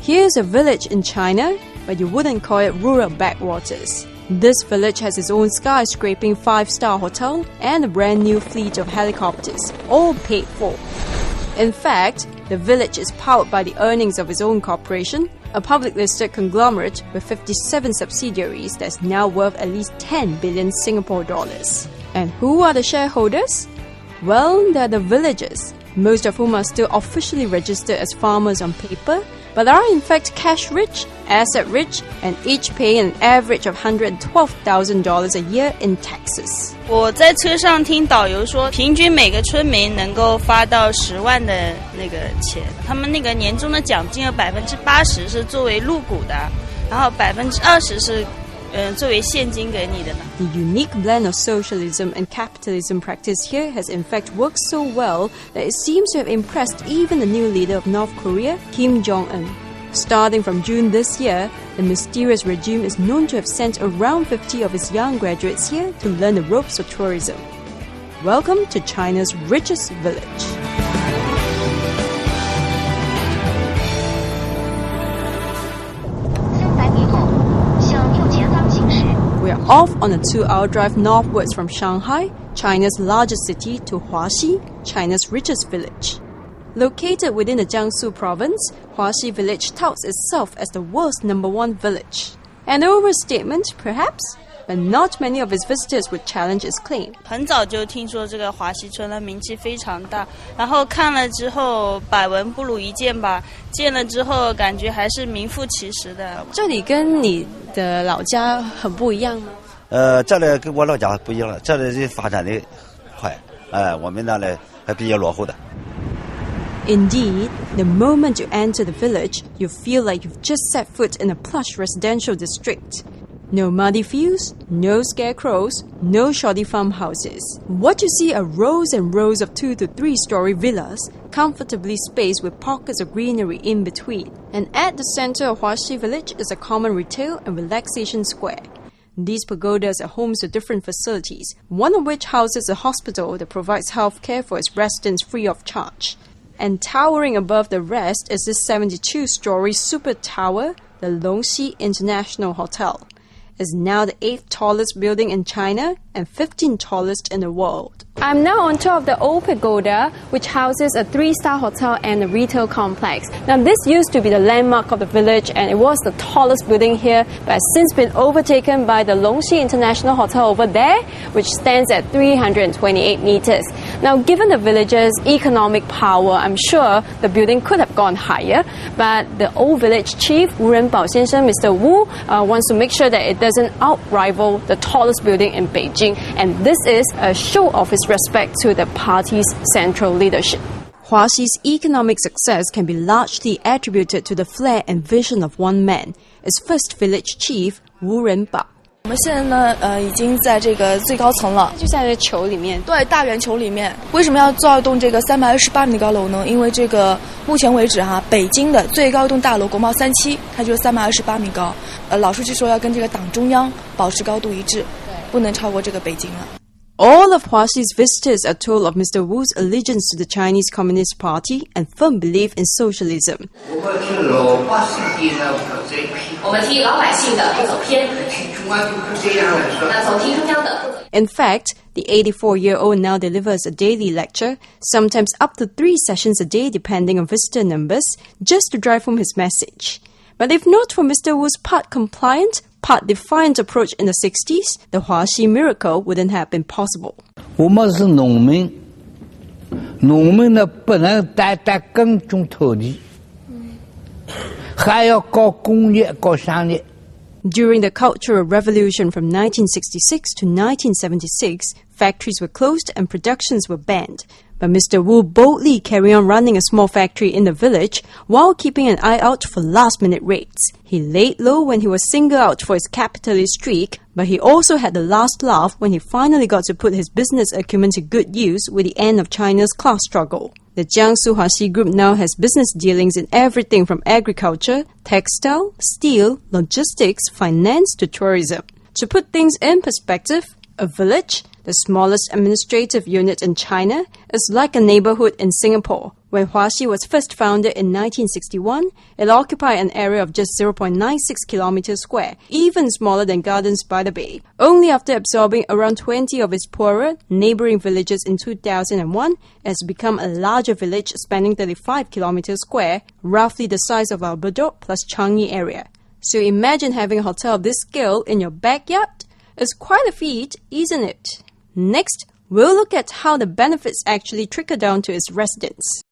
Here's a village in China, but you wouldn't call it rural backwaters. This village has its own skyscraping 5-star hotel and a brand new fleet of helicopters, all paid for. In fact, the village is powered by the earnings of its own corporation, a public listed conglomerate with 57 subsidiaries that's now worth at least 10 billion Singapore dollars. And who are the shareholders? Well, they're the villagers, most of whom are still officially registered as farmers on paper, but are in fact cash-rich, asset-rich, and each pay an average of $112,000 a year in taxes. 我在车上听导游说，平均每个村民能够发到10万的那个钱，他们那个年终的奖金有80%是作为入股的，然后20%是作为现金给你的呢。The unique blend of socialism and capitalism practice here has in fact worked so well that it seems to have impressed even the new leader of North Korea, Kim Jong-un. Starting from June this year, the mysterious regime is known to have sent around 50 of its young graduates here to learn the ropes of tourism. Welcome to China's richest village. We are off on a 2-hour drive northwards from Shanghai, China's largest city, to Huaxi, China's richest village. Located within the Jiangsu province, Huaxi Village touts itself as the world's #1 village. An overstatement, perhaps, but not many of its visitors would challenge its claim. 很早就听说这个华西村了，名气非常大，然后看了之后百闻不如一见吧，见了之后感觉还是名副其实的。这里跟你的老家很不一样吗？这里跟我老家不一样了，这里的发展的快，我们那里还比较落后的。Indeed, the moment you enter the village, you feel like you've just set foot in a plush residential district. No muddy fields, no scarecrows, no shoddy farmhouses. What you see are rows and rows of 2 to 3-story villas, comfortably spaced with pockets of greenery in between. And at the center of Huaxi Village is a common retail and relaxation square. These pagodas are homes to different facilities, one of which houses a hospital that provides health care for its residents free of charge. And towering above the rest is this 72-story super tower, the Huaxi International Hotel. It's now the 8th tallest building in China and 15th tallest in the world. I'm now on top of the old pagoda, which houses a 3-star hotel and a retail complex. Now, this used to be the landmark of the village, and it was the tallest building here, but has since been overtaken by the Huaxi International Hotel over there, which stands at 328 meters. Now, given the village's economic power, I'm sure the building could have gone higher, but the old village chief, Wu Renbao Xiansheng, Mr. Wu, wants to make sure that it doesn't outrival the tallest building in Beijing, and this is a show of his respect to the party's central leadership. Huaxi's economic success can be largely attributed to the flair and vision of one man, its first village chief, Wu Renbao. 我们现在呢，已经在这个最高层了，就在这球里面。对，大圆球里面。为什么要造一栋这个328米的高楼呢？因为这个目前为止北京的最高一栋大楼国贸37，它就是328米高。老书记说要跟这个党中央保持高度一致，不能超过这个北京了。All of Huaxi's visitors are told of Mr. Wu's allegiance to the Chinese Communist Party and firm belief in socialism. In fact, the 84-year-old now delivers a daily lecture, sometimes up to 3 sessions a day depending on visitor numbers, just to drive home his message. But if not for Mr. Wu's part compliant, part defiant approach in the 60s, the Huaxi miracle wouldn't have been possible. 我们是农民，农民呢不能单单耕种土地，还要搞工业、搞商业。During the Cultural Revolution from 1966 to 1976, factories were closed and productions were banned. But Mr. Wu boldly carried on running a small factory in the village while keeping an eye out for last-minute raids. He laid low when he was singled out for his capitalist streak, but he also had the last laugh when he finally got to put his business acumen to good use with the end of China's class struggle. The Jiangsu Huaxi Group now has business dealings in everything from agriculture, textile, steel, logistics, finance to tourism. To put things in perspective, a village, the smallest administrative unit in China, is like a neighborhood in Singapore. When Huaxi was first founded in 1961, it occupied an area of just 0.96 kilometers square, even smaller than Gardens by the Bay. Only after absorbing around 20 of its poorer neighboring villages in 2001, it has become a larger village spanning 35 kilometers square, roughly the size of our Bedok plus Changi area. So imagine having a hotel of this scale in your backyard. It's quite a feat, isn't it? Next, we'll look at how the benefits actually trickle down to its residents.